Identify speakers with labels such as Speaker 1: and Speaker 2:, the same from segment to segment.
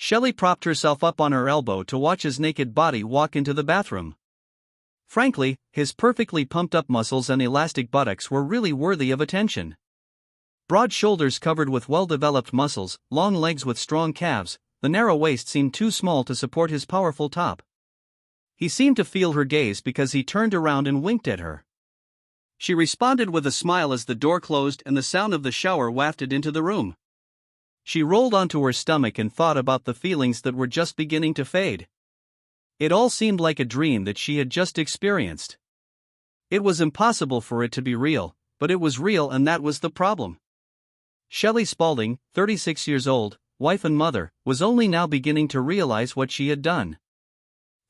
Speaker 1: Shelley propped herself up on her elbow to watch his naked body walk into the bathroom. Frankly, his perfectly pumped-up muscles and elastic buttocks were really worthy of attention. Broad shoulders covered with well-developed muscles, long legs with strong calves, the narrow waist seemed too small to support his powerful top. He seemed to feel her gaze because he turned around and winked at her. She responded with a smile as the door closed and the sound of the shower wafted into the room. She rolled onto her stomach and thought about the feelings that were just beginning to fade. It all seemed like a dream that she had just experienced. It was impossible for it to be real, but it was real, and that was the problem. Shelley Spaulding, 36 years old, wife and mother, was only now beginning to realize what she had done.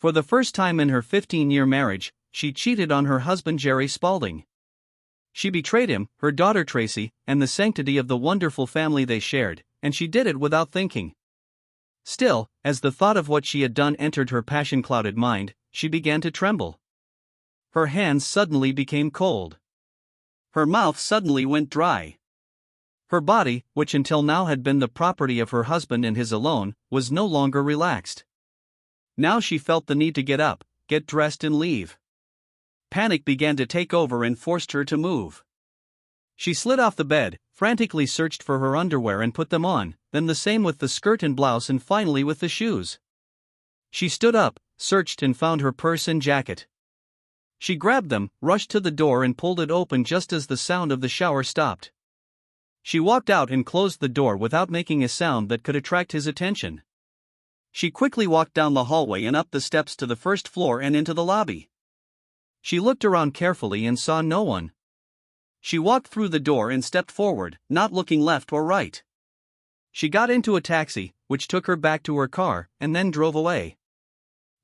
Speaker 1: For the first time in her 15-year marriage, she cheated on her husband Jerry Spaulding. She betrayed him, her daughter Tracy, and the sanctity of the wonderful family they shared, and she did it without thinking. Still, as the thought of what she had done entered her passion-clouded mind, she began to tremble. Her hands suddenly became cold. Her mouth suddenly went dry. Her body, which until now had been the property of her husband and his alone, was no longer relaxed. Now she felt the need to get up, get dressed and leave. Panic began to take over and forced her to move. She slid off the bed, frantically searched for her underwear and put them on, then the same with the skirt and blouse, and finally with the shoes. She stood up, searched and found her purse and jacket. She grabbed them, rushed to the door and pulled it open just as the sound of the shower stopped. She walked out and closed the door without making a sound that could attract his attention. She quickly walked down the hallway and up the steps to the first floor and into the lobby. She looked around carefully and saw no one. She walked through the door and stepped forward, not looking left or right. She got into a taxi, which took her back to her car, and then drove away.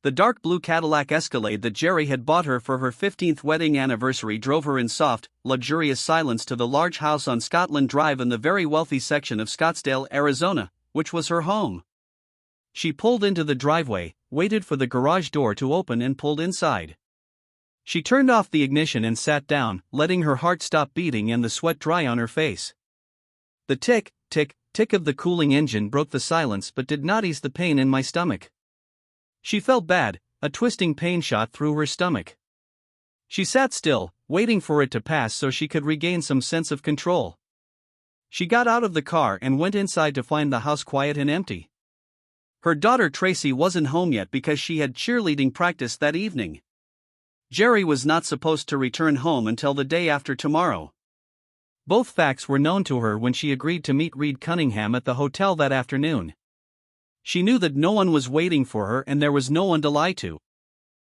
Speaker 1: The dark blue Cadillac Escalade that Jerry had bought her for her 15th wedding anniversary drove her in soft, luxurious silence to the large house on Scotland Drive in the very wealthy section of Scottsdale, Arizona, which was her home. She pulled into the driveway, waited for the garage door to open and pulled inside. She turned off the ignition and sat down, letting her heart stop beating and the sweat dry on her face. The tick, tick, tick of the cooling engine broke the silence but did not ease the pain in my stomach. She felt bad, a twisting pain shot through her stomach. She sat still, waiting for it to pass so she could regain some sense of control. She got out of the car and went inside to find the house quiet and empty. Her daughter Tracy wasn't home yet because she had cheerleading practice that evening. Jerry was not supposed to return home until the day after tomorrow. Both facts were known to her when she agreed to meet Reed Cunningham at the hotel that afternoon. She knew that no one was waiting for her and there was no one to lie to.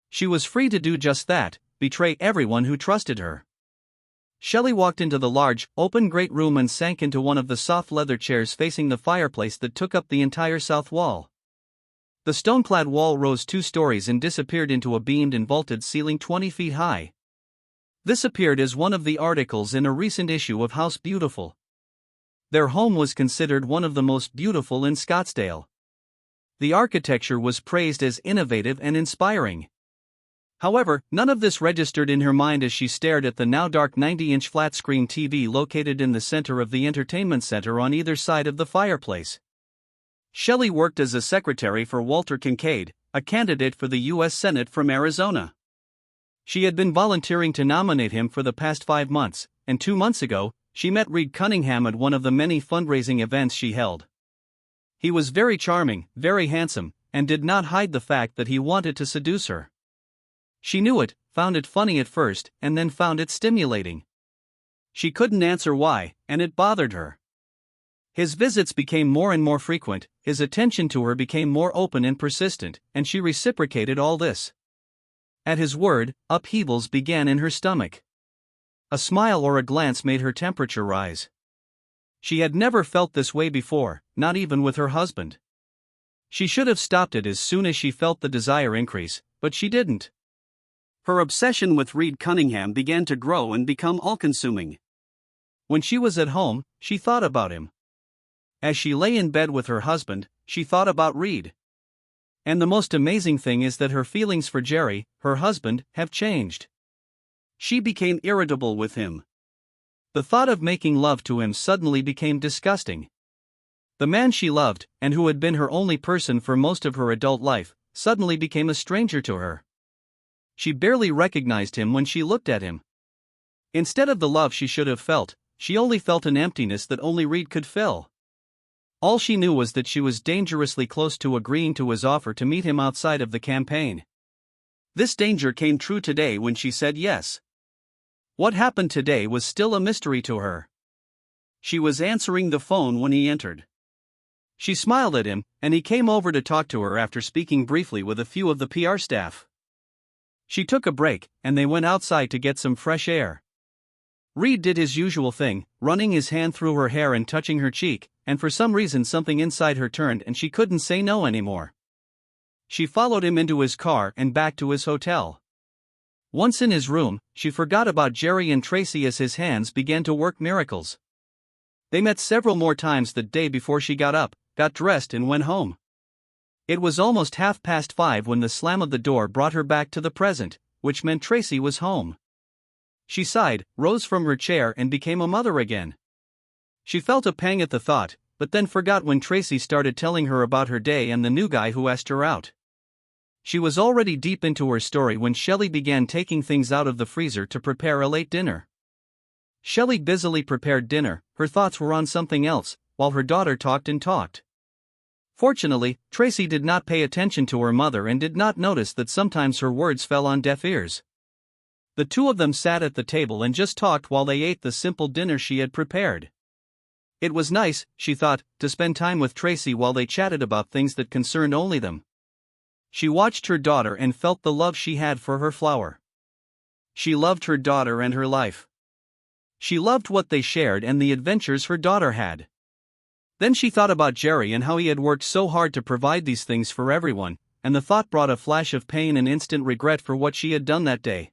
Speaker 1: She was free to do just that, betray everyone who trusted her. Shelley walked into the large, open great room and sank into one of the soft leather chairs facing the fireplace that took up the entire south wall. The stone-clad wall rose 2 stories and disappeared into a beamed and vaulted ceiling 20 feet high. This appeared as one of the articles in a recent issue of House Beautiful. Their home was considered one of the most beautiful in Scottsdale. The architecture was praised as innovative and inspiring. However, none of this registered in her mind as she stared at the now dark 90-inch flat-screen TV located in the center of the entertainment center on either side of the fireplace. Shelley worked as a secretary for Walter Kincaid, a candidate for the U.S. Senate from Arizona. She had been volunteering to nominate him for the past 5 months, and 2 months ago, she met Reed Cunningham at one of the many fundraising events she held. He was very charming, very handsome, and did not hide the fact that he wanted to seduce her. She knew it, found it funny at first, and then found it stimulating. She couldn't answer why, and it bothered her. His visits became more and more frequent, his attention to her became more open and persistent, and she reciprocated all this. At his word, upheavals began in her stomach. A smile or a glance made her temperature rise. She had never felt this way before, not even with her husband. She should have stopped it as soon as she felt the desire increase, but she didn't. Her obsession with Reed Cunningham began to grow and become all-consuming. When she was at home, she thought about him. As she lay in bed with her husband, she thought about Reed. And the most amazing thing is that her feelings for Jerry, her husband, have changed. She became irritable with him. The thought of making love to him suddenly became disgusting. The man she loved, and who had been her only person for most of her adult life, suddenly became a stranger to her. She barely recognized him when she looked at him. Instead of the love she should have felt, she only felt an emptiness that only Reed could fill. All she knew was that she was dangerously close to agreeing to his offer to meet him outside of the campaign. This danger came true today when she said yes. What happened today was still a mystery to her. She was answering the phone when he entered. She smiled at him, and he came over to talk to her after speaking briefly with a few of the PR staff. She took a break, and they went outside to get some fresh air. Reed did his usual thing, running his hand through her hair and touching her cheek, and for some reason something inside her turned and she couldn't say no anymore. She followed him into his car and back to his hotel. Once in his room, she forgot about Jerry and Tracy as his hands began to work miracles. They met several more times the day before she got up, got dressed and went home. It was almost 5:30 when the slam of the door brought her back to the present, which meant Tracy was home. She sighed, rose from her chair and became a mother again. She felt a pang at the thought, but then forgot when Tracy started telling her about her day and the new guy who asked her out. She was already deep into her story when Shelley began taking things out of the freezer to prepare a late dinner. Shelley busily prepared dinner, her thoughts were on something else, while her daughter talked and talked. Fortunately, Tracy did not pay attention to her mother and did not notice that sometimes her words fell on deaf ears. The two of them sat at the table and just talked while they ate the simple dinner she had prepared. It was nice, she thought, to spend time with Tracy while they chatted about things that concerned only them. She watched her daughter and felt the love she had for her flower. She loved her daughter and her life. She loved what they shared and the adventures her daughter had. Then she thought about Jerry and how he had worked so hard to provide these things for everyone, and the thought brought a flash of pain and instant regret for what she had done that day.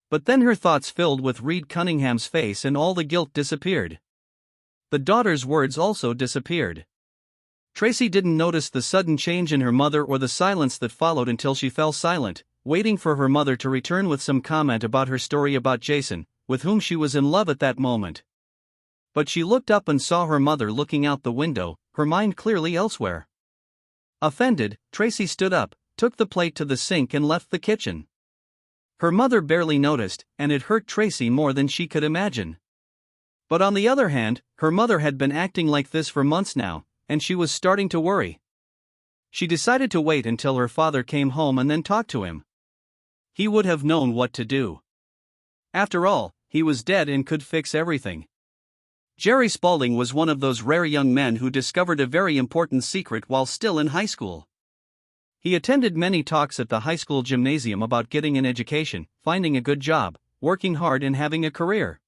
Speaker 1: But then her thoughts filled with Reed Cunningham's face and all the guilt disappeared. The daughter's words also disappeared. Tracy didn't notice the sudden change in her mother or the silence that followed until she fell silent, waiting for her mother to return with some comment about her story about Jason, with whom she was in love at that moment. But she looked up and saw her mother looking out the window, her mind clearly elsewhere. Offended, Tracy stood up, took the plate to the sink and left the kitchen. Her mother barely noticed, and it hurt Tracy more than she could imagine. But on the other hand, her mother had been acting like this for months now, and she was starting to worry. She decided to wait until her father came home and then talk to him. He would have known what to do. After all, he was dead and could fix everything. Jerry Spalding was one of those rare young men who discovered a very important secret while still in high school. He attended many talks at the high school gymnasium about getting an education, finding a good job, working hard and having a career.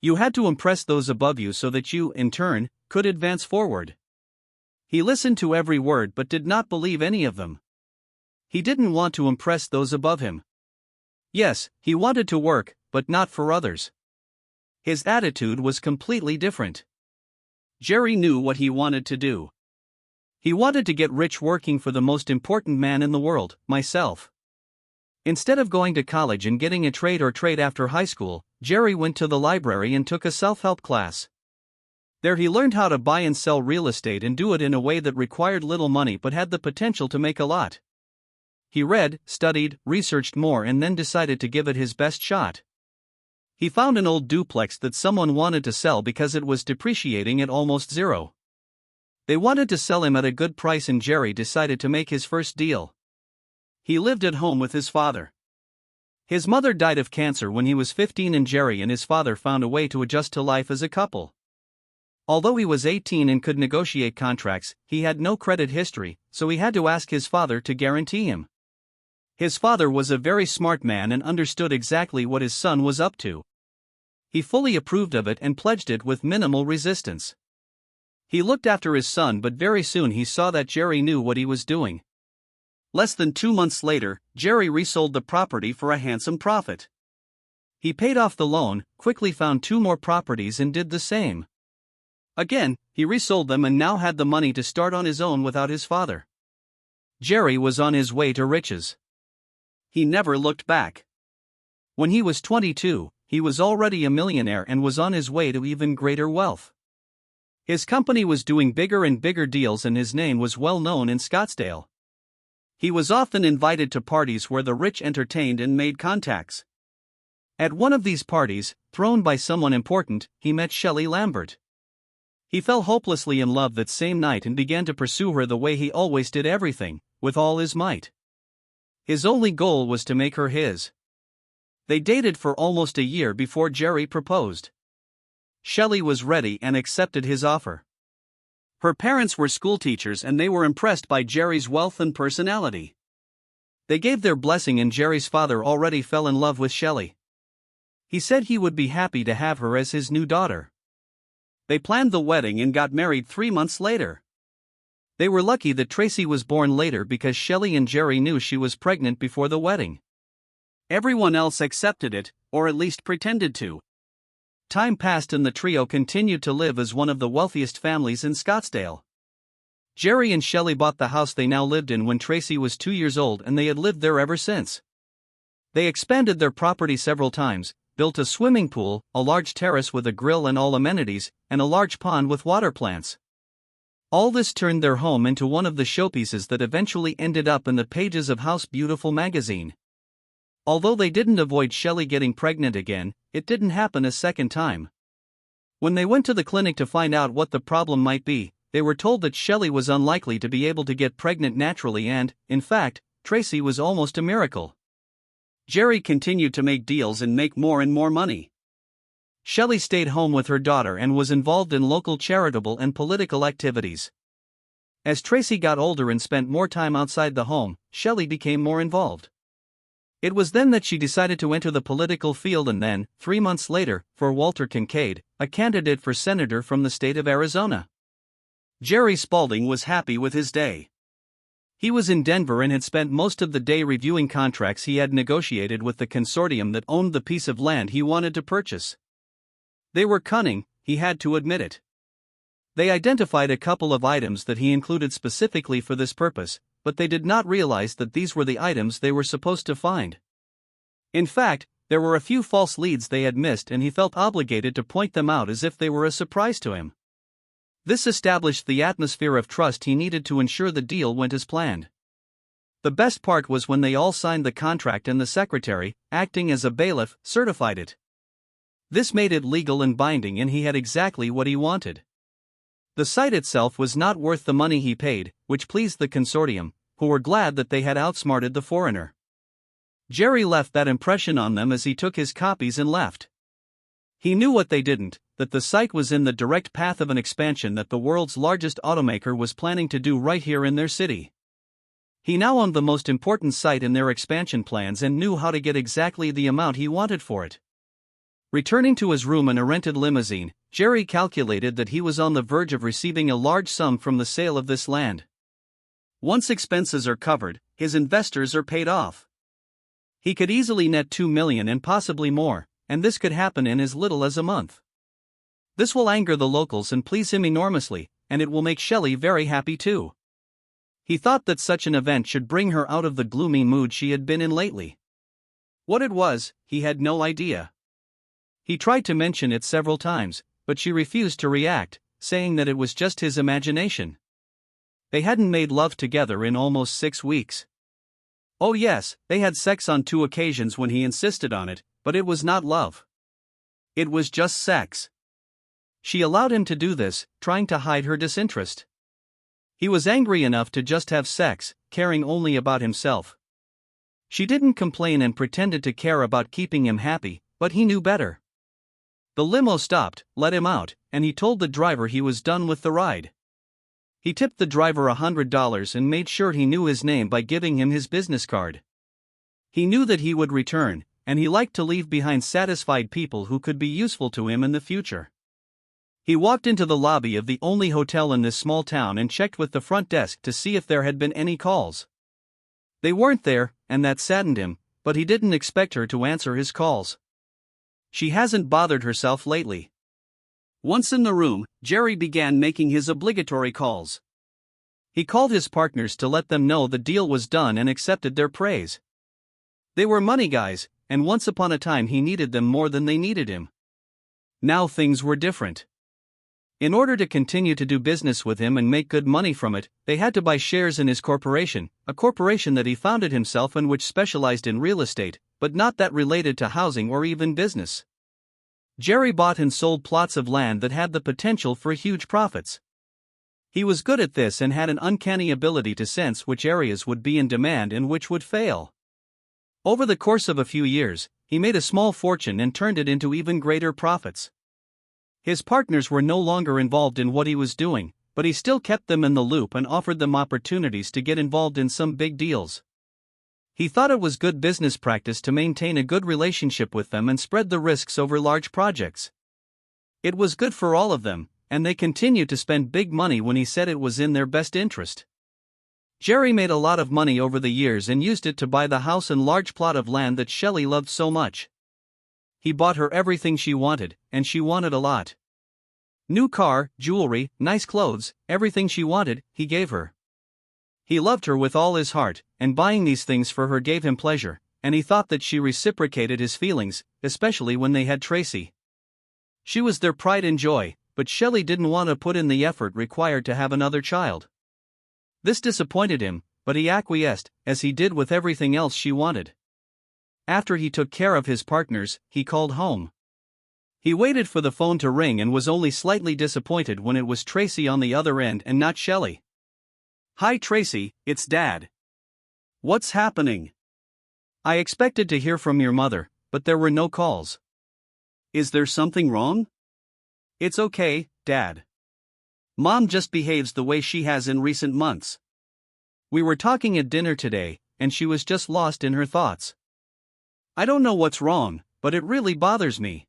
Speaker 1: You had to impress those above you so that you, in turn, could advance forward. He listened to every word but did not believe any of them. He didn't want to impress those above him. Yes, he wanted to work, but not for others. His attitude was completely different. Jerry knew what he wanted to do. He wanted to get rich working for the most important man in the world, myself. Instead of going to college and getting a trade after high school, Jerry went to the library and took a self-help class. There he learned how to buy and sell real estate and do it in a way that required little money but had the potential to make a lot. He read, studied, researched more and then decided to give it his best shot. He found an old duplex that someone wanted to sell because it was depreciating at almost zero. They wanted to sell him at a good price and Jerry decided to make his first deal. He lived at home with his father. His mother died of cancer when he was 15 and Jerry and his father found a way to adjust to life as a couple. Although he was 18 and could negotiate contracts, he had no credit history, so he had to ask his father to guarantee him. His father was a very smart man and understood exactly what his son was up to. He fully approved of it and pledged it with minimal resistance. He looked after his son but very soon he saw that Jerry knew what he was doing. Less than 2 months later, Jerry resold the property for a handsome profit. He paid off the loan, quickly found 2 more properties and did the same. Again, he resold them and now had the money to start on his own without his father. Jerry was on his way to riches. He never looked back. When he was 22, he was already a millionaire and was on his way to even greater wealth. His company was doing bigger and bigger deals and his name was well known in Scottsdale. He was often invited to parties where the rich entertained and made contacts. At one of these parties, thrown by someone important, he met Shelley Lambert. He fell hopelessly in love that same night and began to pursue her the way he always did everything, with all his might. His only goal was to make her his. They dated for almost a year before Jerry proposed. Shelley was ready and accepted his offer. Her parents were schoolteachers and they were impressed by Jerry's wealth and personality. They gave their blessing and Jerry's father already fell in love with Shelley. He said he would be happy to have her as his new daughter. They planned the wedding and got married 3 months later. They were lucky that Tracy was born later because Shelley and Jerry knew she was pregnant before the wedding. Everyone else accepted it, or at least pretended to. Time passed and the trio continued to live as one of the wealthiest families in Scottsdale. Jerry and Shelley bought the house they now lived in when Tracy was 2 years old and they had lived there ever since. They expanded their property several times, built a swimming pool, a large terrace with a grill and all amenities, and a large pond with water plants. All this turned their home into one of the showpieces that eventually ended up in the pages of House Beautiful magazine. Although they didn't avoid Shelley getting pregnant again, it didn't happen a second time. When they went to the clinic to find out what the problem might be, they were told that Shelley was unlikely to be able to get pregnant naturally and, in fact, Tracy was almost a miracle. Jerry continued to make deals and make more and more money. Shelley stayed home with her daughter and was involved in local charitable and political activities. As Tracy got older and spent more time outside the home, Shelley became more involved. It was then that she decided to enter the political field and then, 3 months later, for Walter Kincaid, a candidate for senator from the state of Arizona. Jerry Spalding was happy with his day. He was in Denver and had spent most of the day reviewing contracts he had negotiated with the consortium that owned the piece of land he wanted to purchase. They were cunning, he had to admit it. They identified a couple of items that he included specifically for this purpose, but they did not realize that these were the items they were supposed to find. In fact, there were a few false leads they had missed and he felt obligated to point them out as if they were a surprise to him. This established the atmosphere of trust he needed to ensure the deal went as planned. The best part was when they all signed the contract and the secretary, acting as a bailiff, certified it. This made it legal and binding and he had exactly what he wanted. The site itself was not worth the money he paid, which pleased the consortium, who were glad that they had outsmarted the foreigner. Jerry left that impression on them as he took his copies and left. He knew what they didn't, that the site was in the direct path of an expansion that the world's largest automaker was planning to do right here in their city. He now owned the most important site in their expansion plans and knew how to get exactly the amount he wanted for it. Returning to his room in a rented limousine, Jerry calculated that he was on the verge of receiving a large sum from the sale of this land. Once expenses are covered, his investors are paid off. He could easily net $2 million and possibly more, and this could happen in as little as a month. This will anger the locals and please him enormously, and it will make Shelley very happy too. He thought that such an event should bring her out of the gloomy mood she had been in lately. What it was, he had no idea. He tried to mention it several times, but she refused to react, saying that it was just his imagination. They hadn't made love together in almost 6 weeks. Oh yes, they had sex on 2 occasions when he insisted on it, but it was not love. It was just sex. She allowed him to do this, trying to hide her disinterest. He was angry enough to just have sex, caring only about himself. She didn't complain and pretended to care about keeping him happy, but he knew better. The limo stopped, let him out, and he told the driver he was done with the ride. He tipped the driver $100 and made sure he knew his name by giving him his business card. He knew that he would return, and he liked to leave behind satisfied people who could be useful to him in the future. He walked into the lobby of the only hotel in this small town and checked with the front desk to see if there had been any calls. They weren't there, and that saddened him, but he didn't expect her to answer his calls. She hasn't bothered herself lately. Once in the room, Jerry began making his obligatory calls. He called his partners to let them know the deal was done and accepted their praise. They were money guys, and once upon a time he needed them more than they needed him. Now things were different. In order to continue to do business with him and make good money from it, they had to buy shares in his corporation, a corporation that he founded himself and which specialized in real estate, but not that related to housing or even business. Jerry bought and sold plots of land that had the potential for huge profits. He was good at this and had an uncanny ability to sense which areas would be in demand and which would fail. Over the course of a few years, he made a small fortune and turned it into even greater profits. His partners were no longer involved in what he was doing, but he still kept them in the loop and offered them opportunities to get involved in some big deals. He thought it was good business practice to maintain a good relationship with them and spread the risks over large projects. It was good for all of them, and they continued to spend big money when he said it was in their best interest. Jerry made a lot of money over the years and used it to buy the house and large plot of land that Shelley loved so much. He bought her everything she wanted, and she wanted a lot. New car, jewelry, nice clothes, everything she wanted, he gave her. He loved her with all his heart, and buying these things for her gave him pleasure, and he thought that she reciprocated his feelings, especially when they had Tracy. She was their pride and joy, but Shelley didn't want to put in the effort required to have another child. This disappointed him, but he acquiesced, as he did with everything else she wanted. After he took care of his partners, he called home. He waited for the phone to ring and was only slightly disappointed when it was Tracy on the other end and not Shelley. "Hi Tracy, it's Dad. What's happening? I expected to hear from your mother, but there were no calls. Is there something wrong?" "It's okay, Dad. Mom just behaves the way she has in recent months. We were talking at dinner today, and she was just lost in her thoughts. I don't know what's wrong, but it really bothers me.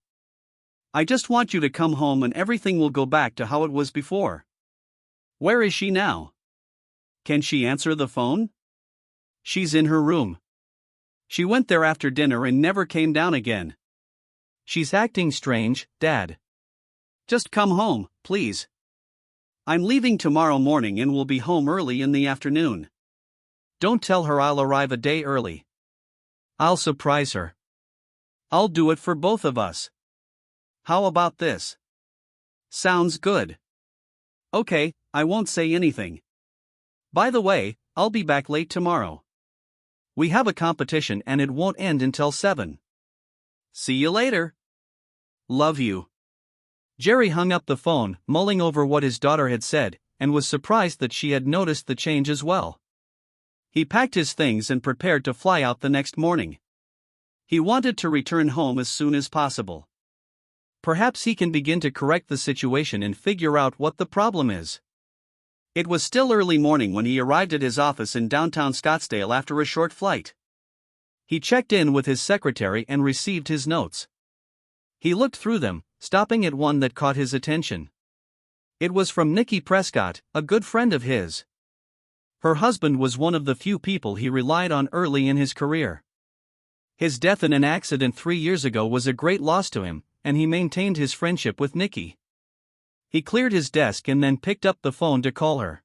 Speaker 1: I just want you to come home and everything will go back to how it was before." "Where is she now? Can she answer the phone?" "She's in her room. She went there after dinner and never came down again. She's acting strange, Dad. Just come home, please. I'm leaving tomorrow morning and will be home early in the afternoon. Don't tell her I'll arrive a day early. I'll surprise her. I'll do it for both of us. How about this?" "Sounds good. Okay, I won't say anything. By the way, I'll be back late tomorrow. We have a competition and it won't end until 7. See you later. Love you." Jerry hung up the phone, mulling over what his daughter had said, and was surprised that she had noticed the change as well. He packed his things and prepared to fly out the next morning. He wanted to return home as soon as possible. Perhaps he can begin to correct the situation and figure out what the problem is. It was still early morning when he arrived at his office in downtown Scottsdale after a short flight. He checked in with his secretary and received his notes. He looked through them, stopping at one that caught his attention. It was from Nikki Prescott, a good friend of his. Her husband was one of the few people he relied on early in his career. His death in an accident 3 years ago was a great loss to him, and he maintained his friendship with Nikki. He cleared his desk and then picked up the phone to call her.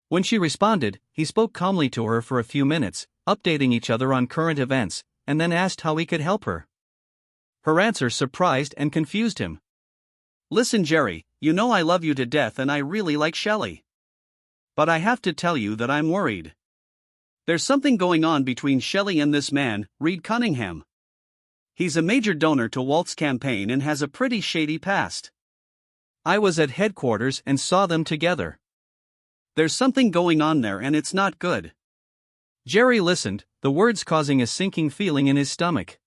Speaker 1: When she responded, he spoke calmly to her for a few minutes, updating each other on current events, and then asked how he could help her. Her answer surprised and confused him. "Listen Jerry, you know I love you to death and I really like Shelley. But I have to tell you that I'm worried. There's something going on between Shelley and this man, Reed Cunningham. He's a major donor to Walt's campaign and has a pretty shady past. I was at headquarters and saw them together. There's something going on there and it's not good." Jerry listened, the words causing a sinking feeling in his stomach.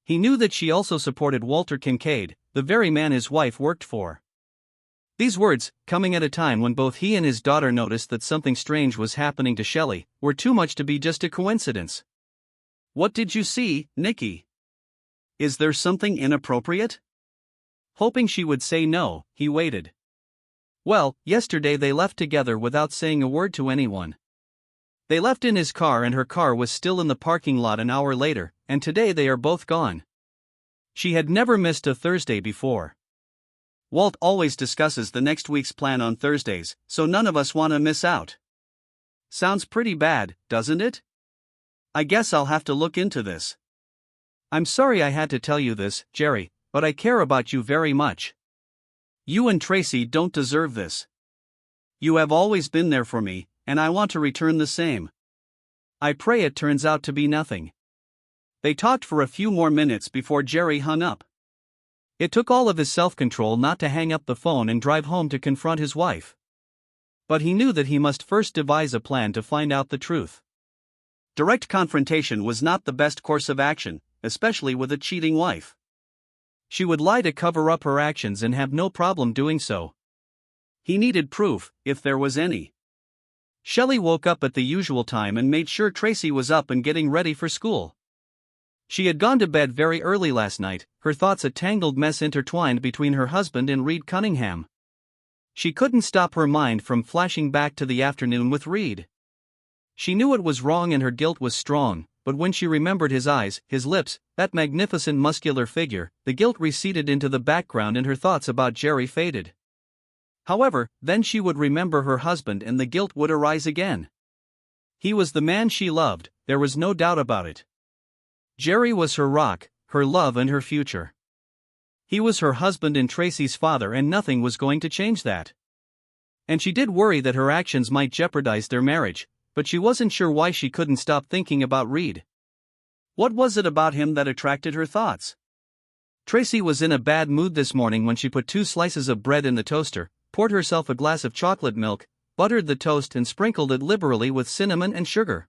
Speaker 1: He knew that she also supported Walter Kincaid, the very man his wife worked for. These words, coming at a time when both he and his daughter noticed that something strange was happening to Shelley, were too much to be just a coincidence. "What did you see, Nikki? Is there something inappropriate?" Hoping she would say no, he waited. "Well, yesterday they left together without saying a word to anyone. They left in his car and her car was still in the parking lot an hour later, and today they are both gone." She had never missed a Thursday before. "Walt always discusses the next week's plan on Thursdays, so none of us want to miss out. Sounds pretty bad, doesn't it? I guess I'll have to look into this. I'm sorry I had to tell you this, Jerry, but I care about you very much. You and Tracy don't deserve this. You have always been there for me, and I want to return the same. I pray it turns out to be nothing." They talked for a few more minutes before Jerry hung up. It took all of his self-control not to hang up the phone and drive home to confront his wife. But he knew that he must first devise a plan to find out the truth. Direct confrontation was not the best course of action, especially with a cheating wife. She would lie to cover up her actions and have no problem doing so. He needed proof, if there was any. Shelley woke up at the usual time and made sure Tracy was up and getting ready for school. She had gone to bed very early last night, her thoughts a tangled mess intertwined between her husband and Reed Cunningham. She couldn't stop her mind from flashing back to the afternoon with Reed. She knew it was wrong and her guilt was strong, but when she remembered his eyes, his lips, that magnificent muscular figure, the guilt receded into the background and her thoughts about Jerry faded. However, then she would remember her husband and the guilt would arise again. He was the man she loved, there was no doubt about it. Jerry was her rock, her love and her future. He was her husband and Tracy's father and nothing was going to change that. And she did worry that her actions might jeopardize their marriage, but she wasn't sure why she couldn't stop thinking about Reed. What was it about him that attracted her thoughts? Tracy was in a bad mood this morning when she put 2 slices of bread in the toaster, poured herself a glass of chocolate milk, buttered the toast and sprinkled it liberally with cinnamon and sugar.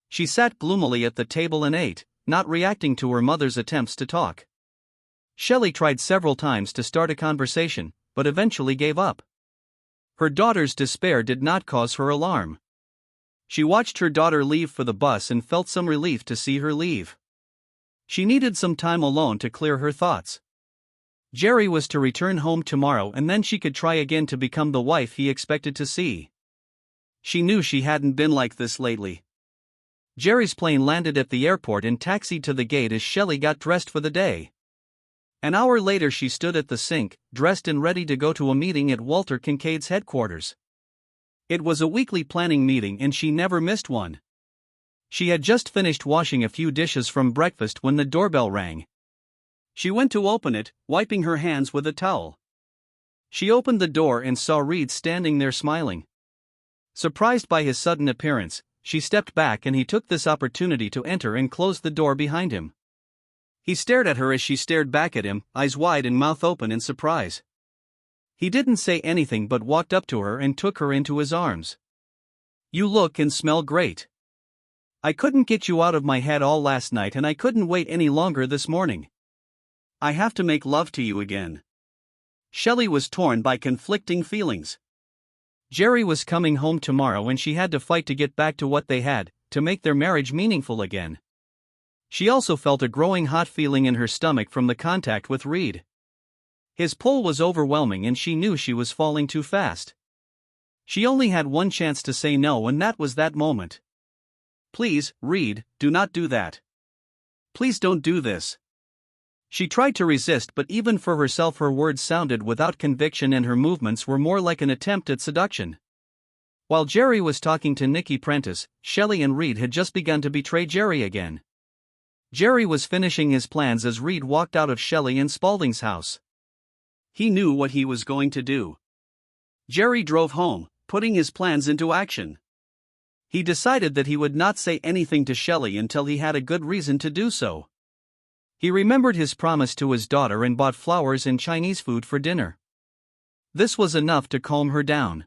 Speaker 1: She sat gloomily at the table and ate, not reacting to her mother's attempts to talk. Shelley tried several times to start a conversation, but eventually gave up. Her daughter's despair did not cause her alarm. She watched her daughter leave for the bus and felt some relief to see her leave. She needed some time alone to clear her thoughts. Jerry was to return home tomorrow and then she could try again to become the wife he expected to see. She knew she hadn't been like this lately. Jerry's plane landed at the airport and taxied to the gate as Shelley got dressed for the day. An hour later she stood at the sink, dressed and ready to go to a meeting at Walter Kincaid's headquarters. It was a weekly planning meeting and she never missed one. She had just finished washing a few dishes from breakfast when the doorbell rang. She went to open it, wiping her hands with a towel. She opened the door and saw Reed standing there smiling. Surprised by his sudden appearance, she stepped back and he took this opportunity to enter and close the door behind him. He stared at her as she stared back at him, eyes wide and mouth open in surprise. He didn't say anything but walked up to her and took her into his arms. "You look and smell great. I couldn't get you out of my head all last night and I couldn't wait any longer this morning. I have to make love to you again." Shelley was torn by conflicting feelings. Jerry was coming home tomorrow and she had to fight to get back to what they had, to make their marriage meaningful again. She also felt a growing hot feeling in her stomach from the contact with Reed. His pull was overwhelming and she knew she was falling too fast. She only had one chance to say no and that was that moment. "Please, Reed, do not do that. Please don't do this." She tried to resist but even for herself her words sounded without conviction and her movements were more like an attempt at seduction. While Jerry was talking to Nikki Prentice, Shelley and Reed had just begun to betray Jerry again. Jerry was finishing his plans as Reed walked out of Shelley and Spaulding's house. He knew what he was going to do. Jerry drove home, putting his plans into action. He decided that he would not say anything to Shelley until he had a good reason to do so. He remembered his promise to his daughter and bought flowers and Chinese food for dinner. This was enough to calm her down.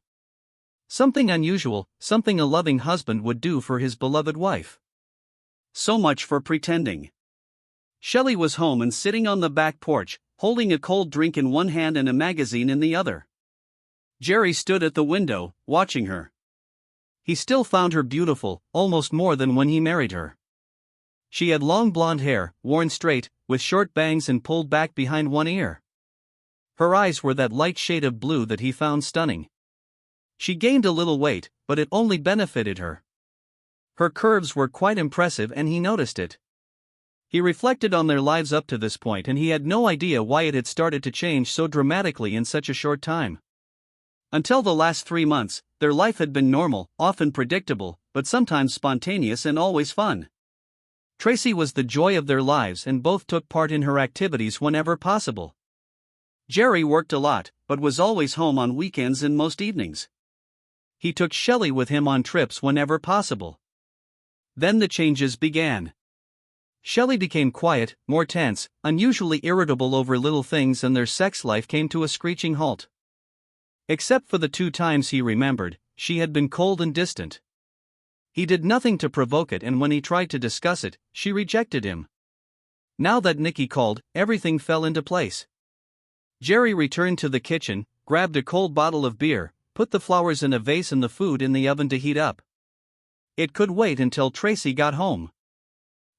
Speaker 1: Something unusual, something a loving husband would do for his beloved wife. So much for pretending. Shelley was home and sitting on the back porch, holding a cold drink in one hand and a magazine in the other. Jerry stood at the window, watching her. He still found her beautiful, almost more than when he married her. She had long blonde hair, worn straight, with short bangs and pulled back behind one ear. Her eyes were that light shade of blue that he found stunning. She gained a little weight, but it only benefited her. Her curves were quite impressive and he noticed it. He reflected on their lives up to this point and he had no idea why it had started to change so dramatically in such a short time. Until the last 3 months, their life had been normal, often predictable, but sometimes spontaneous and always fun. Tracy was the joy of their lives and both took part in her activities whenever possible. Jerry worked a lot, but was always home on weekends and most evenings. He took Shelley with him on trips whenever possible. Then the changes began. Shelley became quiet, more tense, unusually irritable over little things, and their sex life came to a screeching halt. Except for the 2 times he remembered, she had been cold and distant. He did nothing to provoke it, and when he tried to discuss it, she rejected him. Now that Nikki called, everything fell into place. Jerry returned to the kitchen, grabbed a cold bottle of beer, put the flowers in a vase and the food in the oven to heat up. It could wait until Tracy got home.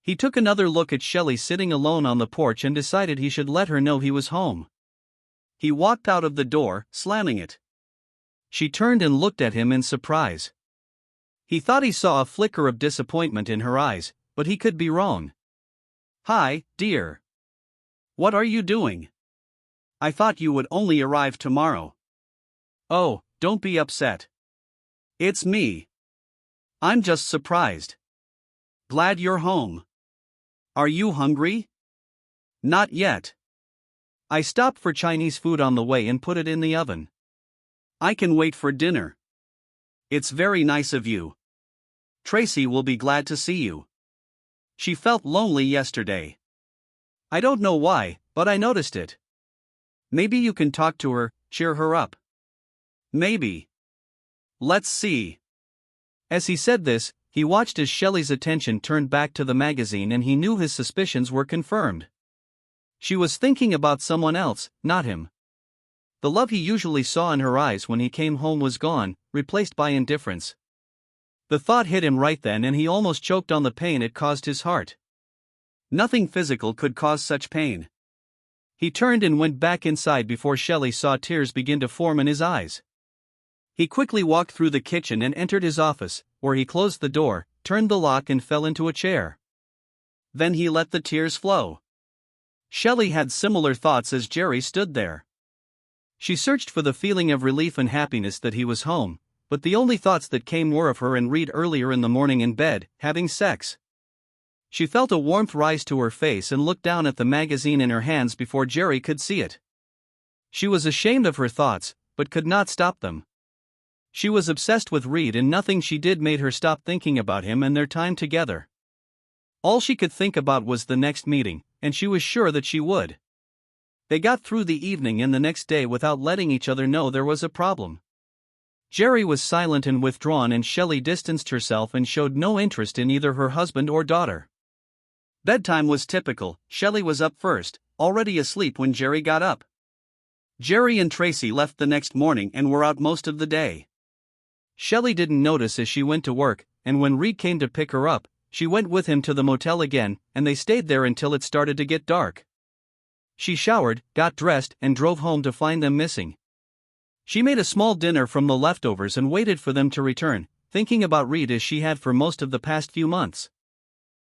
Speaker 1: He took another look at Shelley sitting alone on the porch and decided he should let her know he was home. He walked out of the door, slamming it. She turned and looked at him in surprise. He thought he saw a flicker of disappointment in her eyes, but he could be wrong. "Hi, dear. What are you doing? I thought you would only arrive tomorrow." "Oh, don't be upset. It's me. I'm just surprised. Glad you're home. Are you hungry?" "Not yet. I stopped for Chinese food on the way and put it in the oven. I can wait for dinner." "It's very nice of you. Tracy will be glad to see you. She felt lonely yesterday. I don't know why, but I noticed it. Maybe you can talk to her, cheer her up." "Maybe. Let's see." As he said this, he watched as Shelley's attention turned back to the magazine, and he knew his suspicions were confirmed. She was thinking about someone else, not him. The love he usually saw in her eyes when he came home was gone, replaced by indifference. The thought hit him right then, and he almost choked on the pain it caused his heart. Nothing physical could cause such pain. He turned and went back inside before Shelley saw tears begin to form in his eyes. He quickly walked through the kitchen and entered his office, where he closed the door, turned the lock and fell into a chair. Then he let the tears flow. Shelley had similar thoughts as Jerry stood there. She searched for the feeling of relief and happiness that he was home, but the only thoughts that came were of her and Reed earlier in the morning in bed, having sex. She felt a warmth rise to her face and looked down at the magazine in her hands before Jerry could see it. She was ashamed of her thoughts, but could not stop them. She was obsessed with Reed, and nothing she did made her stop thinking about him and their time together. All she could think about was the next meeting, and she was sure that she would. They got through the evening and the next day without letting each other know there was a problem. Jerry was silent and withdrawn, and Shelley distanced herself and showed no interest in either her husband or daughter. Bedtime was typical. Shelley was up first, already asleep when Jerry got up. Jerry and Tracy left the next morning and were out most of the day. Shelley didn't notice as she went to work, and when Reed came to pick her up, she went with him to the motel again, and they stayed there until it started to get dark. She showered, got dressed, and drove home to find them missing. She made a small dinner from the leftovers and waited for them to return, thinking about Reed as she had for most of the past few months.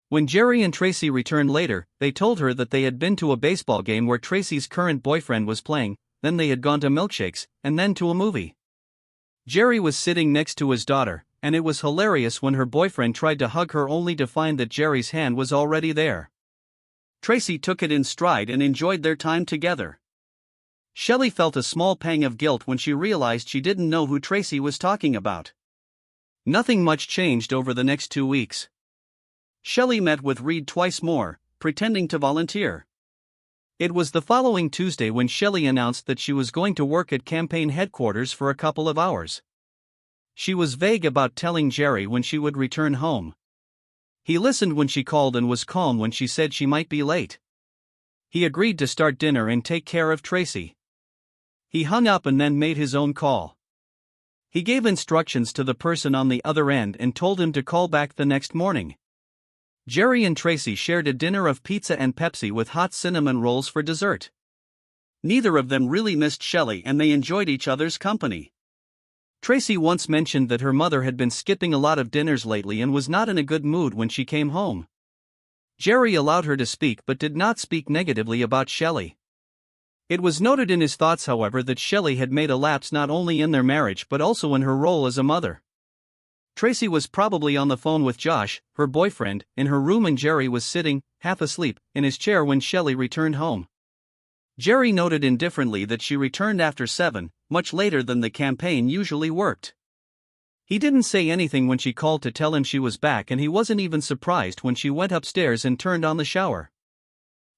Speaker 1: When Jerry and Tracy returned later, they told her that they had been to a baseball game where Tracy's current boyfriend was playing, then they had gone to milkshakes, and then to a movie. Jerry was sitting next to his daughter, and it was hilarious when her boyfriend tried to hug her only to find that Jerry's hand was already there. Tracy took it in stride and enjoyed their time together. Shelley felt a small pang of guilt when she realized she didn't know who Tracy was talking about. Nothing much changed over the next 2 weeks. Shelley met with Reed twice more, pretending to volunteer. It was the following Tuesday when Shelley announced that she was going to work at campaign headquarters for a couple of hours. She was vague about telling Jerry when she would return home. He listened when she called and was calm when she said she might be late. He agreed to start dinner and take care of Tracy. He hung up and then made his own call. He gave instructions to the person on the other end and told him to call back the next morning. Jerry and Tracy shared a dinner of pizza and Pepsi with hot cinnamon rolls for dessert. Neither of them really missed Shelley, and they enjoyed each other's company. Tracy once mentioned that her mother had been skipping a lot of dinners lately and was not in a good mood when she came home. Jerry allowed her to speak but did not speak negatively about Shelley. It was noted in his thoughts, however, that Shelley had made a lapse not only in their marriage but also in her role as a mother. Tracy was probably on the phone with Josh, her boyfriend, in her room, and Jerry was sitting, half asleep, in his chair when Shelley returned home. Jerry noted indifferently that she returned after 7, much later than the campaign usually worked. He didn't say anything when she called to tell him she was back, and he wasn't even surprised when she went upstairs and turned on the shower.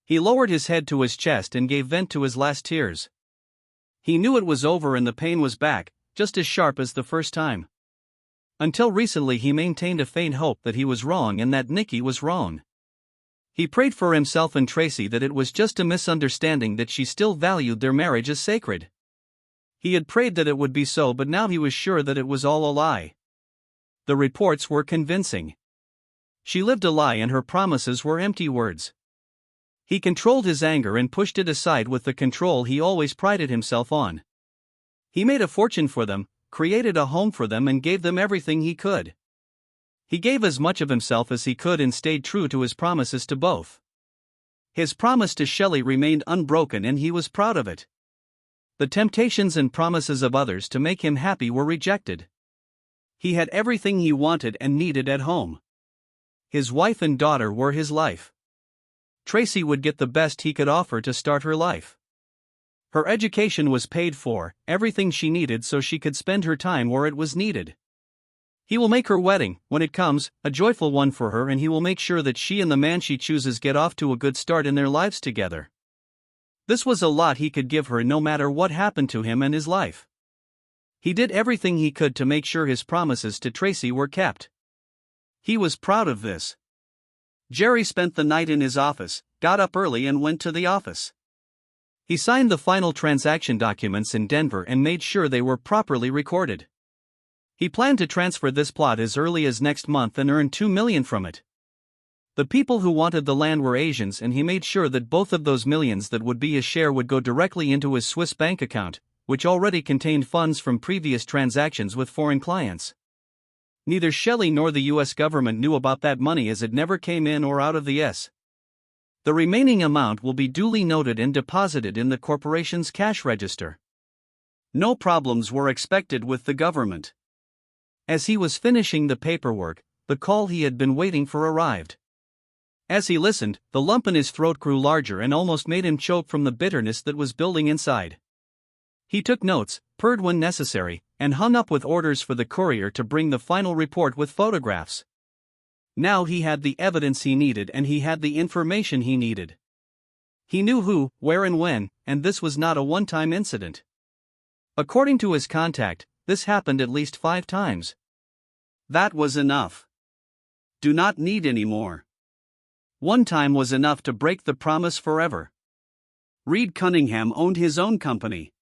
Speaker 1: He lowered his head to his chest and gave vent to his last tears. He knew it was over and the pain was back, just as sharp as the first time. Until recently he maintained a faint hope that he was wrong and that Nikki was wrong. He prayed for himself and Tracy that it was just a misunderstanding, that she still valued their marriage as sacred. He had prayed that it would be so, but now he was sure that it was all a lie. The reports were convincing. She lived a lie and her promises were empty words. He controlled his anger and pushed it aside with the control he always prided himself on. He made a fortune for them, created a home for them, and gave them everything he could. He gave as much of himself as he could and stayed true to his promises to both. His promise to Shelley remained unbroken and he was proud of it. The temptations and promises of others to make him happy were rejected. He had everything he wanted and needed at home. His wife and daughter were his life. Tracy would get the best he could offer to start her life. Her education was paid for, everything she needed so she could spend her time where it was needed. He will make her wedding, when it comes, a joyful one for her, and he will make sure that she and the man she chooses get off to a good start in their lives together. This was a lot he could give her no matter what happened to him and his life. He did everything he could to make sure his promises to Tracy were kept. He was proud of this. Jerry spent the night in his office, got up early and went to the office. He signed the final transaction documents in Denver and made sure they were properly recorded. He planned to transfer this plot as early as next month and earn $2 million from it. The people who wanted the land were Asians, and he made sure that both of those millions that would be his share would go directly into his Swiss bank account, which already contained funds from previous transactions with foreign clients. Neither Shelley nor the U.S. government knew about that money, as it never came in or out of the S. The remaining amount will be duly noted and deposited in the corporation's cash register. No problems were expected with the government. As he was finishing the paperwork, the call he had been waiting for arrived. As he listened, the lump in his throat grew larger and almost made him choke from the bitterness that was building inside. He took notes, purred when necessary, and hung up with orders for the courier to bring the final report with photographs. Now he had the evidence he needed and he had the information he needed. He knew who, where and when, and this was not a one-time incident. According to his contact, this happened at least 5 times. That was enough. Do not need any more. One time was enough to break the promise forever. Reed Cunningham owned his own company.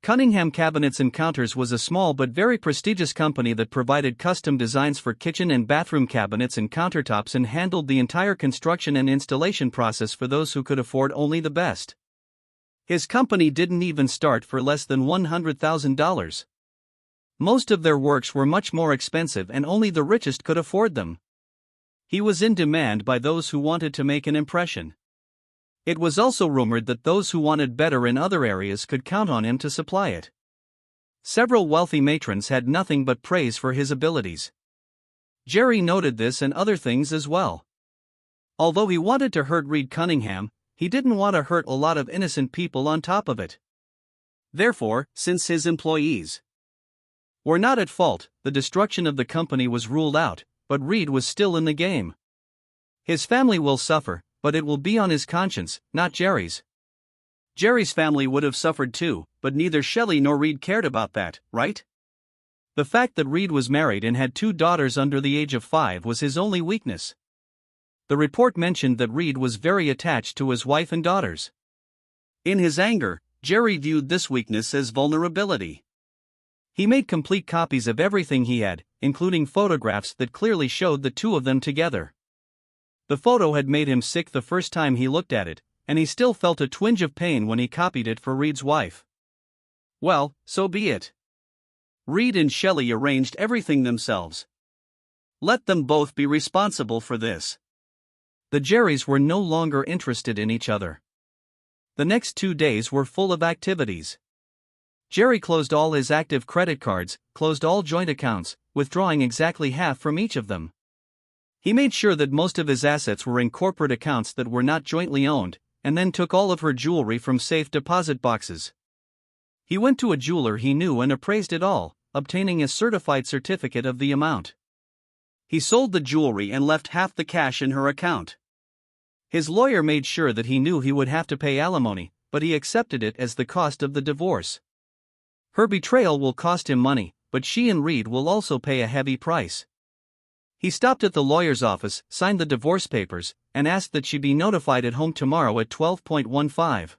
Speaker 1: Cunningham Cabinets and Counters was a small but very prestigious company that provided custom designs for kitchen and bathroom cabinets and countertops and handled the entire construction and installation process for those who could afford only the best. His company didn't even start for less than $100,000. Most of their works were much more expensive and only the richest could afford them. He was in demand by those who wanted to make an impression. It was also rumored that those who wanted better in other areas could count on him to supply it. Several wealthy matrons had nothing but praise for his abilities. Jerry noted this and other things as well. Although he wanted to hurt Reed Cunningham, he didn't want to hurt a lot of innocent people on top of it. Therefore, since his employees were not at fault, the destruction of the company was ruled out, but Reed was still in the game. His family will suffer, but it will be on his conscience, not Jerry's. Jerry's family would have suffered too, but neither Shelley nor Reed cared about that, right? The fact that Reed was married and had 2 daughters under the age of 5 was his only weakness. The report mentioned that Reed was very attached to his wife and daughters. In his anger, Jerry viewed this weakness as vulnerability. He made complete copies of everything he had, including photographs that clearly showed the 2 of them together. The photo had made him sick the first time he looked at it, and he still felt a twinge of pain when he copied it for Reed's wife. Well, so be it. Reed and Shelley arranged everything themselves. Let them both be responsible for this. The Jerrys were no longer interested in each other. The next 2 days were full of activities. Jerry closed all his active credit cards, closed all joint accounts, withdrawing exactly half from each of them. He made sure that most of his assets were in corporate accounts that were not jointly owned, and then took all of her jewelry from safe deposit boxes. He went to a jeweler he knew and appraised it all, obtaining a certified certificate of the amount. He sold the jewelry and left half the cash in her account. His lawyer made sure that he knew he would have to pay alimony, but he accepted it as the cost of the divorce. Her betrayal will cost him money, but she and Reed will also pay a heavy price. He stopped at the lawyer's office, signed the divorce papers, and asked that she be notified at home tomorrow at 12:15.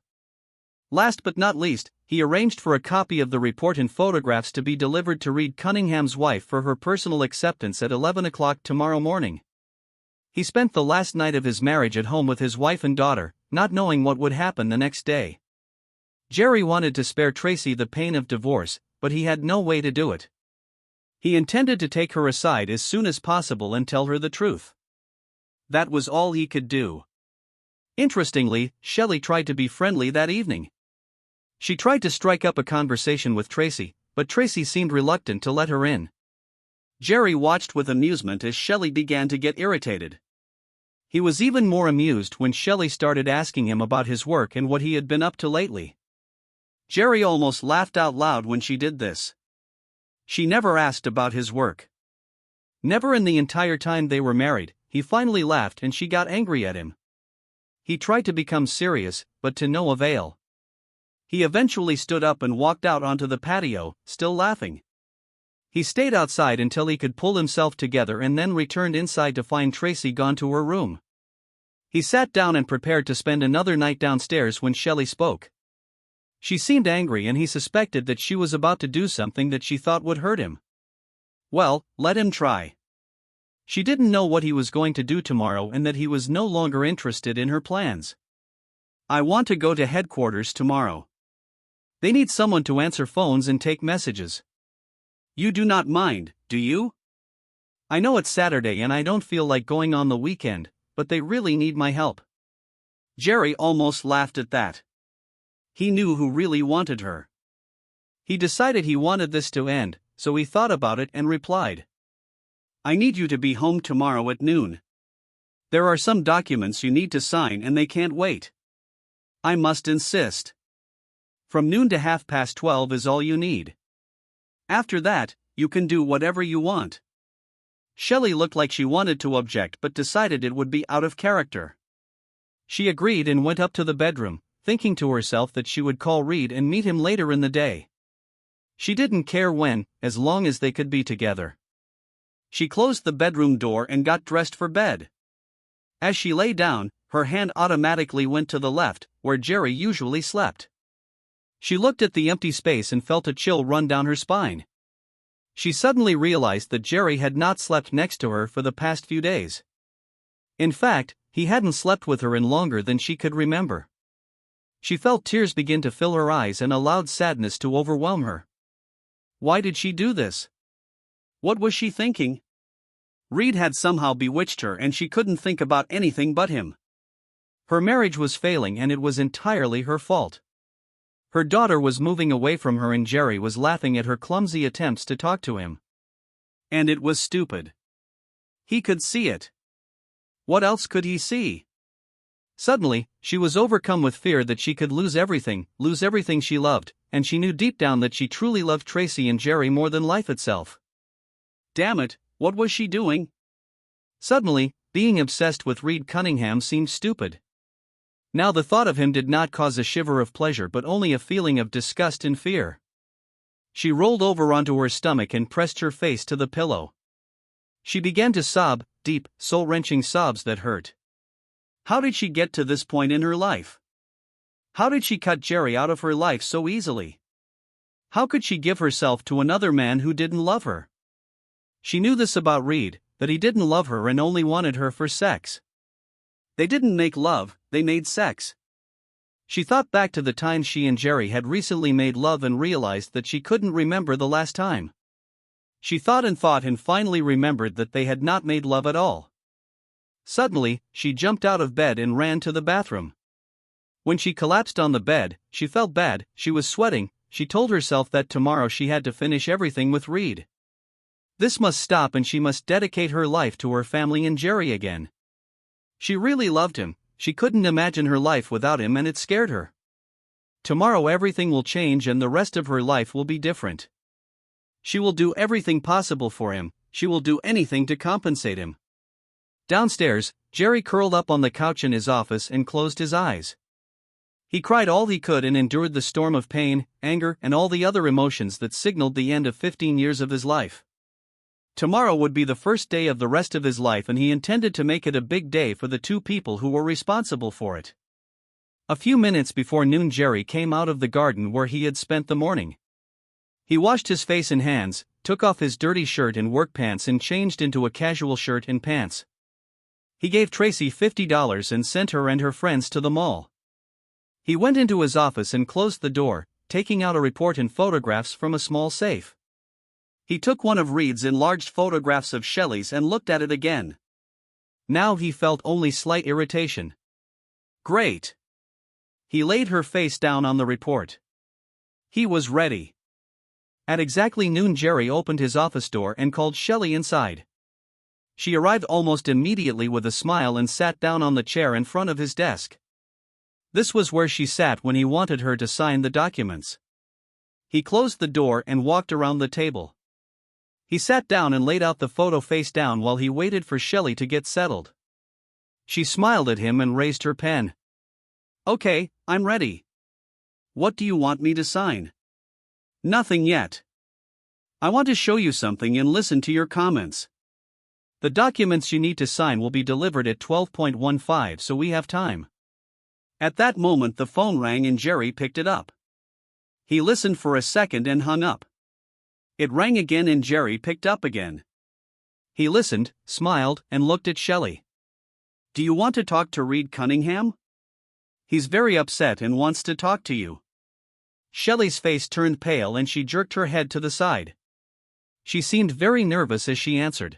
Speaker 1: Last but not least, he arranged for a copy of the report and photographs to be delivered to Reed Cunningham's wife for her personal acceptance at 11 o'clock tomorrow morning. He spent the last night of his marriage at home with his wife and daughter, not knowing what would happen the next day. Jerry wanted to spare Tracy the pain of divorce, but he had no way to do it. He intended to take her aside as soon as possible and tell her the truth. That was all he could do. Interestingly, Shelley tried to be friendly that evening. She tried to strike up a conversation with Tracy, but Tracy seemed reluctant to let her in. Jerry watched with amusement as Shelley began to get irritated. He was even more amused when Shelley started asking him about his work and what he had been up to lately. Jerry almost laughed out loud when she did this. She never asked about his work. Never in the entire time they were married. He finally laughed and she got angry at him. He tried to become serious, but to no avail. He eventually stood up and walked out onto the patio, still laughing. He stayed outside until he could pull himself together and then returned inside to find Tracy gone to her room. He sat down and prepared to spend another night downstairs when Shelley spoke. She seemed angry and he suspected that she was about to do something that she thought would hurt him. Well, let him try. She didn't know what he was going to do tomorrow and that he was no longer interested in her plans. I want to go to headquarters tomorrow. They need someone to answer phones and take messages. You do not mind, do you? I know it's Saturday and I don't feel like going on the weekend, but they really need my help. Jerry almost laughed at that. He knew who really wanted her. He decided he wanted this to end, so he thought about it and replied. I need you to be home tomorrow at noon. There are some documents you need to sign and they can't wait. I must insist. From noon to 12:30 is all you need. After that, you can do whatever you want. Shelley looked like she wanted to object but decided it would be out of character. She agreed and went up to the bedroom, thinking to herself that she would call Reed and meet him later in the day. She didn't care when, as long as they could be together. She closed the bedroom door and got dressed for bed. As she lay down, her hand automatically went to the left, where Jerry usually slept. She looked at the empty space and felt a chill run down her spine. She suddenly realized that Jerry had not slept next to her for the past few days. In fact, he hadn't slept with her in longer than she could remember. She felt tears begin to fill her eyes and allowed sadness to overwhelm her. Why did she do this? What was she thinking? Reed had somehow bewitched her and she couldn't think about anything but him. Her marriage was failing and it was entirely her fault. Her daughter was moving away from her and Jerry was laughing at her clumsy attempts to talk to him. And it was stupid. He could see it. What else could he see? Suddenly, she was overcome with fear that she could lose everything she loved, and she knew deep down that she truly loved Tracy and Jerry more than life itself. Damn it, what was she doing? Suddenly, being obsessed with Reed Cunningham seemed stupid. Now the thought of him did not cause a shiver of pleasure but only a feeling of disgust and fear. She rolled over onto her stomach and pressed her face to the pillow. She began to sob, deep, soul-wrenching sobs that hurt. How did she get to this point in her life? How did she cut Jerry out of her life so easily? How could she give herself to another man who didn't love her? She knew this about Reed, that he didn't love her and only wanted her for sex. They didn't make love, they made sex. She thought back to the time she and Jerry had recently made love and realized that she couldn't remember the last time. She thought and finally remembered that they had not made love at all. Suddenly, she jumped out of bed and ran to the bathroom. When she collapsed on the bed, she felt bad, she was sweating. She told herself that tomorrow she had to finish everything with Reed. This must stop and she must dedicate her life to her family and Jerry again. She really loved him, She couldn't imagine her life without him and it scared her. Tomorrow everything will change and the rest of her life will be different. She will do everything possible for him, she will do anything to compensate him. Downstairs, Jerry curled up on the couch in his office and closed his eyes. He cried all he could and endured the storm of pain, anger, and all the other emotions that signaled the end of 15 years of his life. Tomorrow would be the first day of the rest of his life and he intended to make it a big day for the two people who were responsible for it. A few minutes before noon Jerry came out of the garden where he had spent the morning. He washed his face and hands, took off his dirty shirt and work pants and changed into a casual shirt and pants. He gave Tracy $50 and sent her and her friends to the mall. He went into his office and closed the door, taking out a report and photographs from a small safe. He took one of Reed's enlarged photographs of Shelley's and looked at it again. Now he felt only slight irritation. Great. He laid her face down on the report. He was ready. At exactly noon Jerry opened his office door and called Shelley inside. She arrived almost immediately with a smile and sat down on the chair in front of his desk. This was where she sat when he wanted her to sign the documents. He closed the door and walked around the table. He sat down and laid out the photo face down while he waited for Shelley to get settled. She smiled at him and raised her pen. Okay, I'm ready. What do you want me to sign? Nothing yet. I want to show you something and listen to your comments. The documents you need to sign will be delivered at 12:15, so we have time. At that moment the phone rang and Jerry picked it up. He listened for a second and hung up. It rang again and Jerry picked up again. He listened, smiled, and looked at Shelley. Do you want to talk to Reed Cunningham? He's very upset and wants to talk to you. Shelley's face turned pale and she jerked her head to the side. She seemed very nervous as she answered.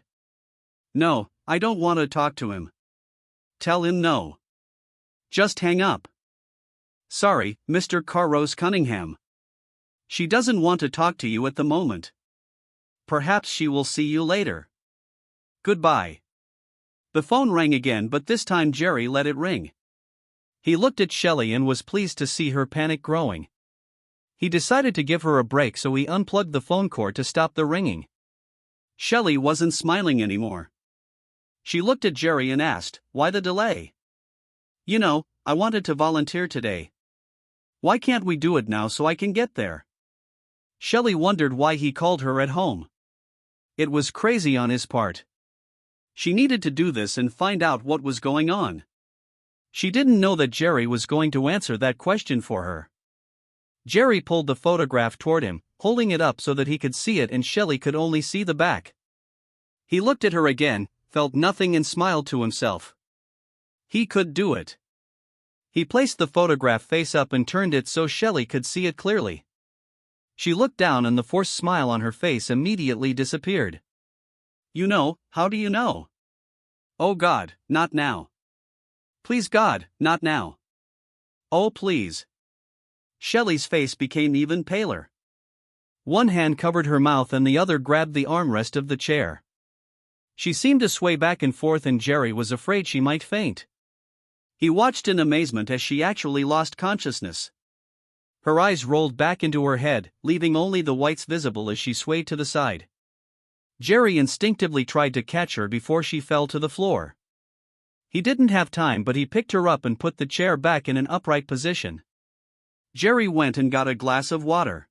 Speaker 1: No, I don't want to talk to him. Tell him no. Just hang up. Sorry, Mr. Carros Cunningham. She doesn't want to talk to you at the moment. Perhaps she will see you later. Goodbye. The phone rang again, but this time Jerry let it ring. He looked at Shelley and was pleased to see her panic growing. He decided to give her a break, so he unplugged the phone cord to stop the ringing. Shelley wasn't smiling anymore. She looked at Jerry and asked, why the delay? You know, I wanted to volunteer today. Why can't we do it now so I can get there? Shelley wondered why he called her at home. It was crazy on his part. She needed to do this and find out what was going on. She didn't know that Jerry was going to answer that question for her. Jerry pulled the photograph toward him, holding it up so that he could see it and Shelley could only see the back. He looked at her again, felt nothing and smiled to himself. He could do it. He placed the photograph face up and turned it so Shelley could see it clearly. She looked down and the forced smile on her face immediately disappeared. You know, how do you know? Oh God, not now. Please God, not now. Oh please. Shelley's face became even paler. One hand covered her mouth and the other grabbed the armrest of the chair. She seemed to sway back and forth and Jerry was afraid she might faint. He watched in amazement as she actually lost consciousness. Her eyes rolled back into her head, leaving only the whites visible as she swayed to the side. Jerry instinctively tried to catch her before she fell to the floor. He didn't have time, but he picked her up and put the chair back in an upright position. Jerry went and got a glass of water.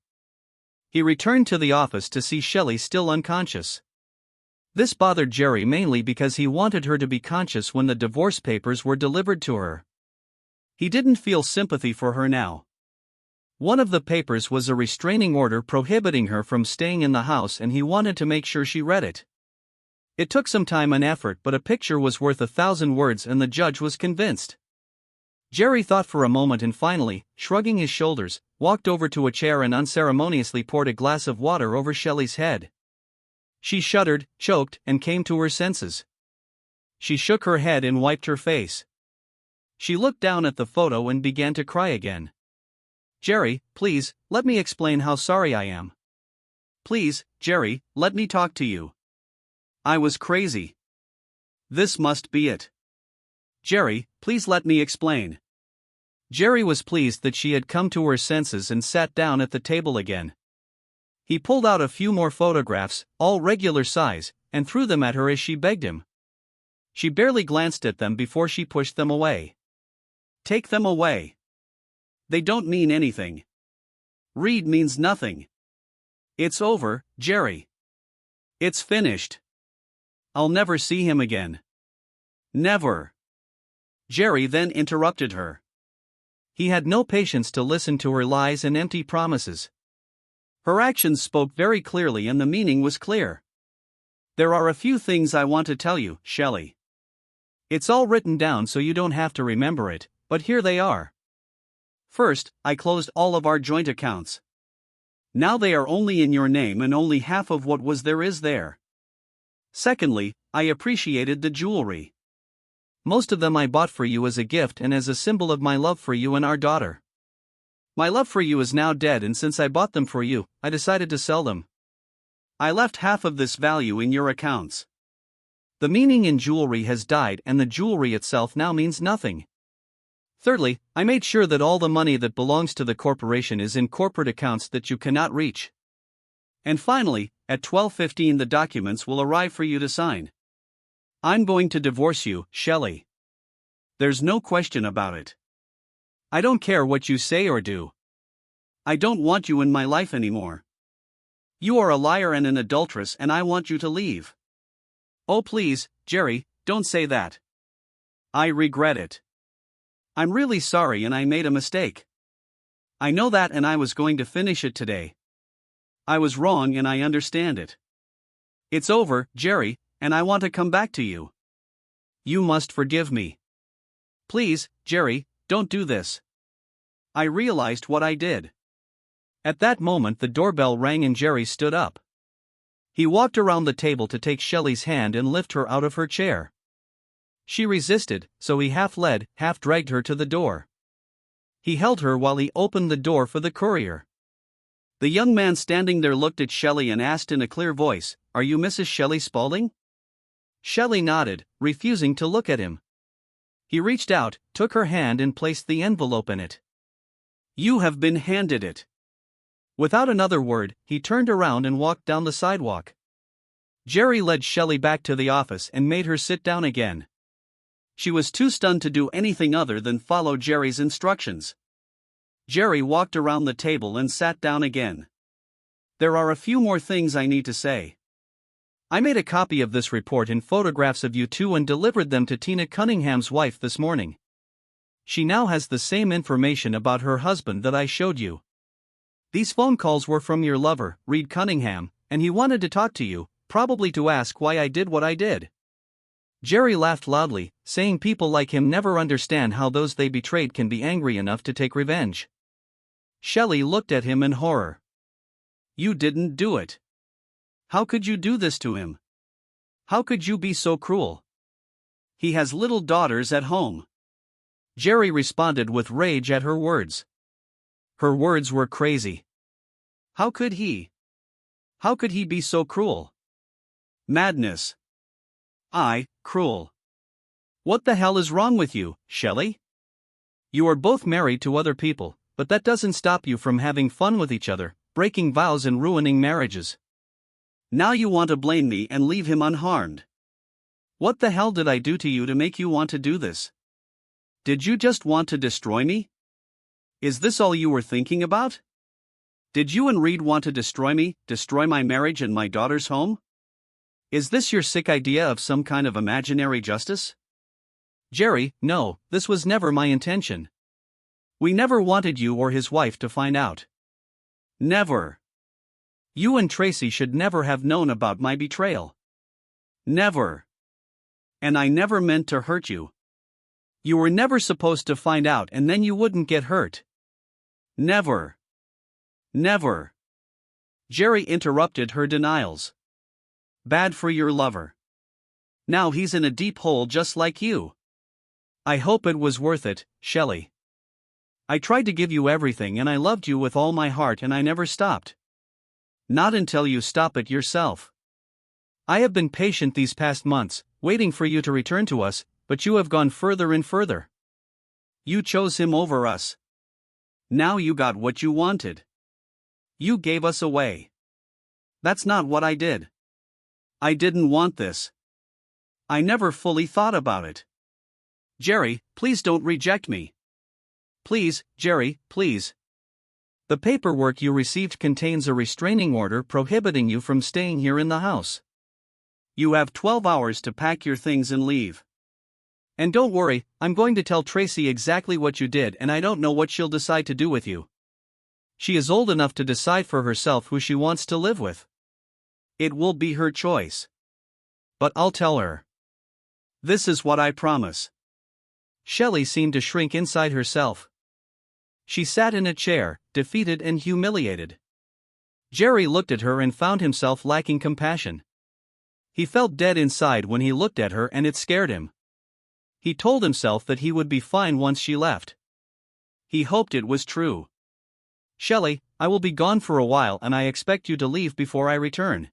Speaker 1: He returned to the office to see Shelley still unconscious. This bothered Jerry mainly because he wanted her to be conscious when the divorce papers were delivered to her. He didn't feel sympathy for her now. One of the papers was a restraining order prohibiting her from staying in the house and he wanted to make sure she read it. It took some time and effort, but a picture was worth 1,000 words and the judge was convinced. Jerry thought for a moment and finally, shrugging his shoulders, walked over to a chair and unceremoniously poured a glass of water over Shelley's head. She shuddered, choked, and came to her senses. She shook her head and wiped her face. She looked down at the photo and began to cry again. Jerry, please, let me explain how sorry I am. Please, Jerry, let me talk to you. I was crazy. This must be it. Jerry, please let me explain. Jerry was pleased that she had come to her senses and sat down at the table again. He pulled out a few more photographs, all regular size, and threw them at her as she begged him. She barely glanced at them before she pushed them away. Take them away. They don't mean anything. Read means nothing. It's over, Jerry. It's finished. I'll never see him again. Never. Jerry then interrupted her. He had no patience to listen to her lies and empty promises. Her actions spoke very clearly and the meaning was clear. There are a few things I want to tell you, Shelley. It's all written down so you don't have to remember it, but here they are. First, I closed all of our joint accounts. Now they are only in your name and only half of what was there is there. Secondly, I appreciated the jewelry. Most of them I bought for you as a gift and as a symbol of my love for you and our daughter. My love for you is now dead, and since I bought them for you, I decided to sell them. I left half of this value in your accounts. The meaning in jewelry has died and the jewelry itself now means nothing. Thirdly, I made sure that all the money that belongs to the corporation is in corporate accounts that you cannot reach. And finally, at 12:15 the documents will arrive for you to sign. I'm going to divorce you, Shelley. There's no question about it. I don't care what you say or do. I don't want you in my life anymore. You are a liar and an adulteress and I want you to leave. Oh please, Jerry, don't say that. I regret it. I'm really sorry and I made a mistake. I know that and I was going to finish it today. I was wrong and I understand it. It's over, Jerry, and I want to come back to you. You must forgive me. Please, Jerry, don't do this. I realized what I did. At that moment the doorbell rang and Jerry stood up. He walked around the table to take Shelley's hand and lift her out of her chair. She resisted, so he half led, half dragged her to the door. He held her while he opened the door for the courier. The young man standing there looked at Shelley and asked in a clear voice, "Are you Mrs. Shelley Spaulding?" Shelley nodded, refusing to look at him. He reached out, took her hand and placed the envelope in it. You have been handed it. Without another word, he turned around and walked down the sidewalk. Jerry led Shelley back to the office and made her sit down again. She was too stunned to do anything other than follow Jerry's instructions. Jerry walked around the table and sat down again. There are a few more things I need to say. I made a copy of this report and photographs of you two and delivered them to Tina Cunningham's wife this morning. She now has the same information about her husband that I showed you. These phone calls were from your lover, Reed Cunningham, and he wanted to talk to you, probably to ask why I did what I did. Jerry laughed loudly, saying people like him never understand how those they betrayed can be angry enough to take revenge. Shelley looked at him in horror. You didn't do it. How could you do this to him? How could you be so cruel? He has little daughters at home. Jerry responded with rage at her words. Her words were crazy. How could he? How could he be so cruel? Madness. Cruel. What the hell is wrong with you, Shelley? You are both married to other people, but that doesn't stop you from having fun with each other, breaking vows and ruining marriages. Now you want to blame me and leave him unharmed. What the hell did I do to you to make you want to do this? Did you just want to destroy me? Is this all you were thinking about? Did you and Reed want to destroy me, destroy my marriage and my daughter's home? Is this your sick idea of some kind of imaginary justice? Jerry, no, this was never my intention. We never wanted you or his wife to find out. Never. You and Tracy should never have known about my betrayal. Never. And I never meant to hurt you. You were never supposed to find out and then you wouldn't get hurt. Never. Never. Jerry interrupted her denials. Bad for your lover. Now he's in a deep hole just like you. I hope it was worth it, Shelley. I tried to give you everything and I loved you with all my heart and I never stopped. Not until you stop it yourself. I have been patient these past months, waiting for you to return to us, But you have gone further and further. You chose him over us. Now you got what you wanted. You gave us away. That's not what I did. I didn't want this. I never fully thought about it. Jerry, please don't reject me. Please, Jerry, please. The paperwork you received contains a restraining order prohibiting you from staying here in the house. You have 12 hours to pack your things and leave. And don't worry, I'm going to tell Tracy exactly what you did, and I don't know what she'll decide to do with you. She is old enough to decide for herself who she wants to live with. It will be her choice. But I'll tell her. This is what I promise. Shelley seemed to shrink inside herself. She sat in a chair, defeated and humiliated. Jerry looked at her and found himself lacking compassion. He felt dead inside when he looked at her, and it scared him. He told himself that he would be fine once she left. He hoped it was true. Shelley, I will be gone for a while and I expect you to leave before I return.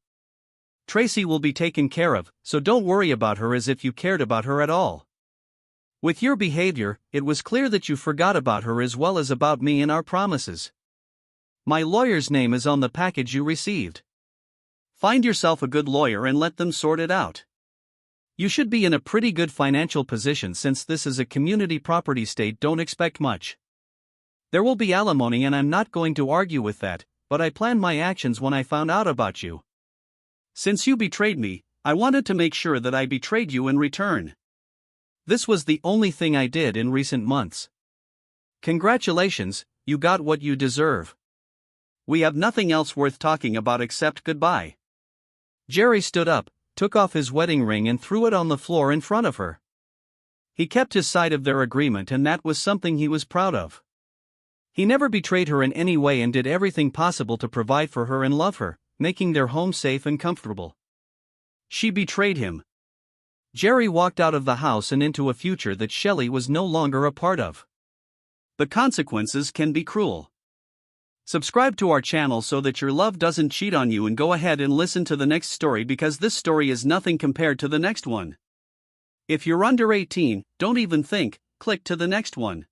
Speaker 1: Tracy will be taken care of, so don't worry about her as if you cared about her at all. With your behavior, it was clear that you forgot about her as well as about me and our promises. My lawyer's name is on the package you received. Find yourself a good lawyer and let them sort it out. You should be in a pretty good financial position since this is a community property state. Don't expect much. There will be alimony and I'm not going to argue with that, but I planned my actions when I found out about you. Since you betrayed me, I wanted to make sure that I betrayed you in return. This was the only thing I did in recent months. Congratulations, you got what you deserve. We have nothing else worth talking about except goodbye. Jerry stood up, took off his wedding ring and threw it on the floor in front of her. He kept his side of their agreement, and that was something he was proud of. He never betrayed her in any way and did everything possible to provide for her and love her, making their home safe and comfortable. She betrayed him. Jerry walked out of the house and into a future that Shelley was no longer a part of. The consequences can be cruel. Subscribe to our channel so that your love doesn't cheat on you, and go ahead and listen to the next story because this story is nothing compared to the next one. If you're under 18, don't even think, click to the next one.